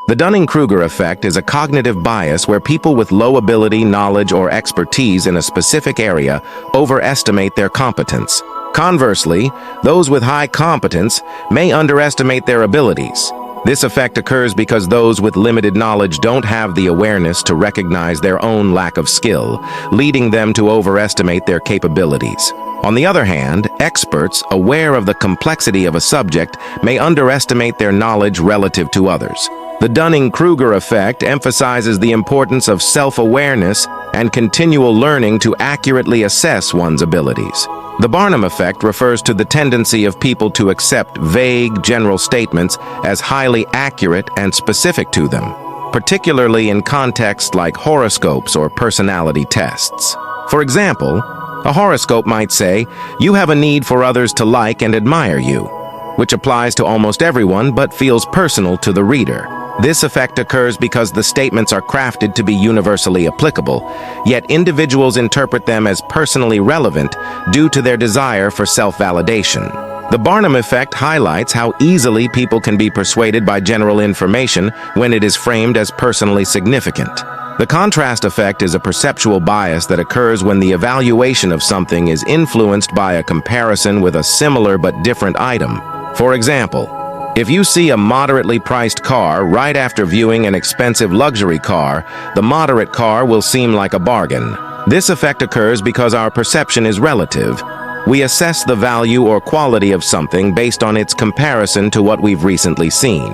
The Dunning-Kruger effect is a cognitive bias where people with low ability, knowledge, or expertise in a specific area overestimate their competence. Conversely, those with high competence may underestimate their abilities. This effect occurs because those with limited knowledge don't have the awareness to recognize their own lack of skill, leading them to overestimate their capabilities. On the other hand, experts, aware of the complexity of a subject, may underestimate their knowledge relative to others. The Dunning-Kruger effect emphasizes the importance of self-awareness and continual learning to accurately assess one's abilities. The Barnum effect refers to the tendency of people to accept vague, general statements as highly accurate and specific to them, particularly in contexts like horoscopes or personality tests. For example, a horoscope might say, "You have a need for others to like and admire you," which applies to almost everyone but feels personal to the reader. This effect occurs because the statements are crafted to be universally applicable, yet individuals interpret them as personally relevant due to their desire for self-validation. The Barnum effect highlights how easily people can be persuaded by general information when it is framed as personally significant. The contrast effect is a perceptual bias that occurs when the evaluation of something is influenced by a comparison with a similar but different item. For example, if you see a moderately priced car right after viewing an expensive luxury car, the moderate car will seem like a bargain. This effect occurs because our perception is relative. We assess the value or quality of something based on its comparison to what we've recently seen.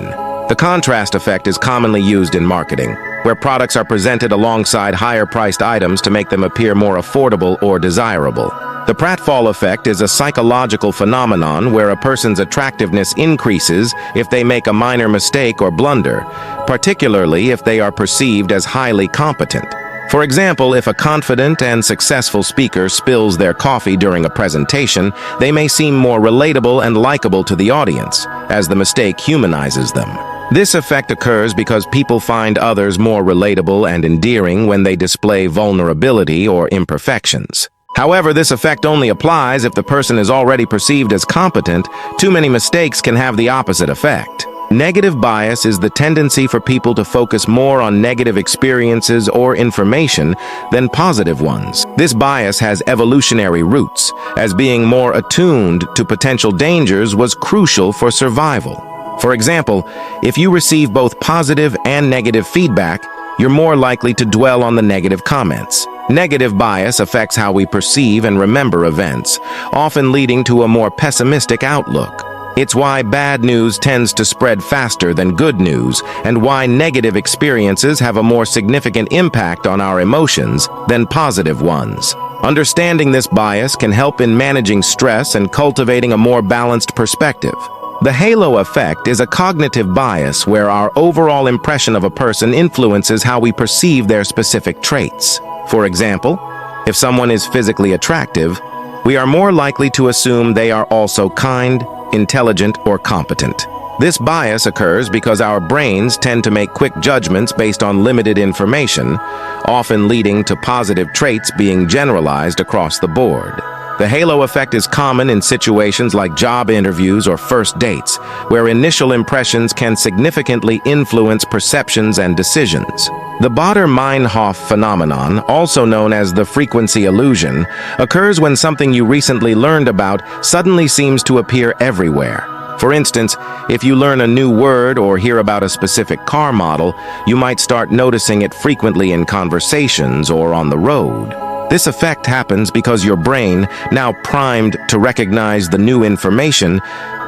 The contrast effect is commonly used in marketing, where products are presented alongside higher-priced items to make them appear more affordable or desirable. The pratfall effect is a psychological phenomenon where a person's attractiveness increases if they make a minor mistake or blunder, particularly if they are perceived as highly competent. For example, if a confident and successful speaker spills their coffee during a presentation, they may seem more relatable and likable to the audience, as the mistake humanizes them. This effect occurs because people find others more relatable and endearing when they display vulnerability or imperfections. However, this effect only applies if the person is already perceived as competent. Too many mistakes can have the opposite effect. Negative bias is the tendency for people to focus more on negative experiences or information than positive ones. This bias has evolutionary roots, as being more attuned to potential dangers was crucial for survival. For example, if you receive both positive and negative feedback, you're more likely to dwell on the negative comments. Negative bias affects how we perceive and remember events, often leading to a more pessimistic outlook. It's why bad news tends to spread faster than good news, and why negative experiences have a more significant impact on our emotions than positive ones. Understanding this bias can help in managing stress and cultivating a more balanced perspective. The halo effect is a cognitive bias where our overall impression of a person influences how we perceive their specific traits. For example, if someone is physically attractive, we are more likely to assume they are also kind, intelligent, or competent. This bias occurs because our brains tend to make quick judgments based on limited information, often leading to positive traits being generalized across the board. The halo effect is common in situations like job interviews or first dates, where initial impressions can significantly influence perceptions and decisions. The Baader-Meinhof phenomenon, also known as the frequency illusion, occurs when something you recently learned about suddenly seems to appear everywhere. For instance, if you learn a new word or hear about a specific car model, you might start noticing it frequently in conversations or on the road. This effect happens because your brain, now primed to recognize the new information,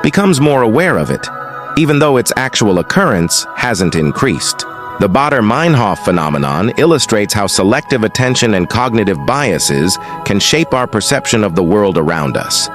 becomes more aware of it, even though its actual occurrence hasn't increased. The Baader-Meinhof phenomenon illustrates how selective attention and cognitive biases can shape our perception of the world around us.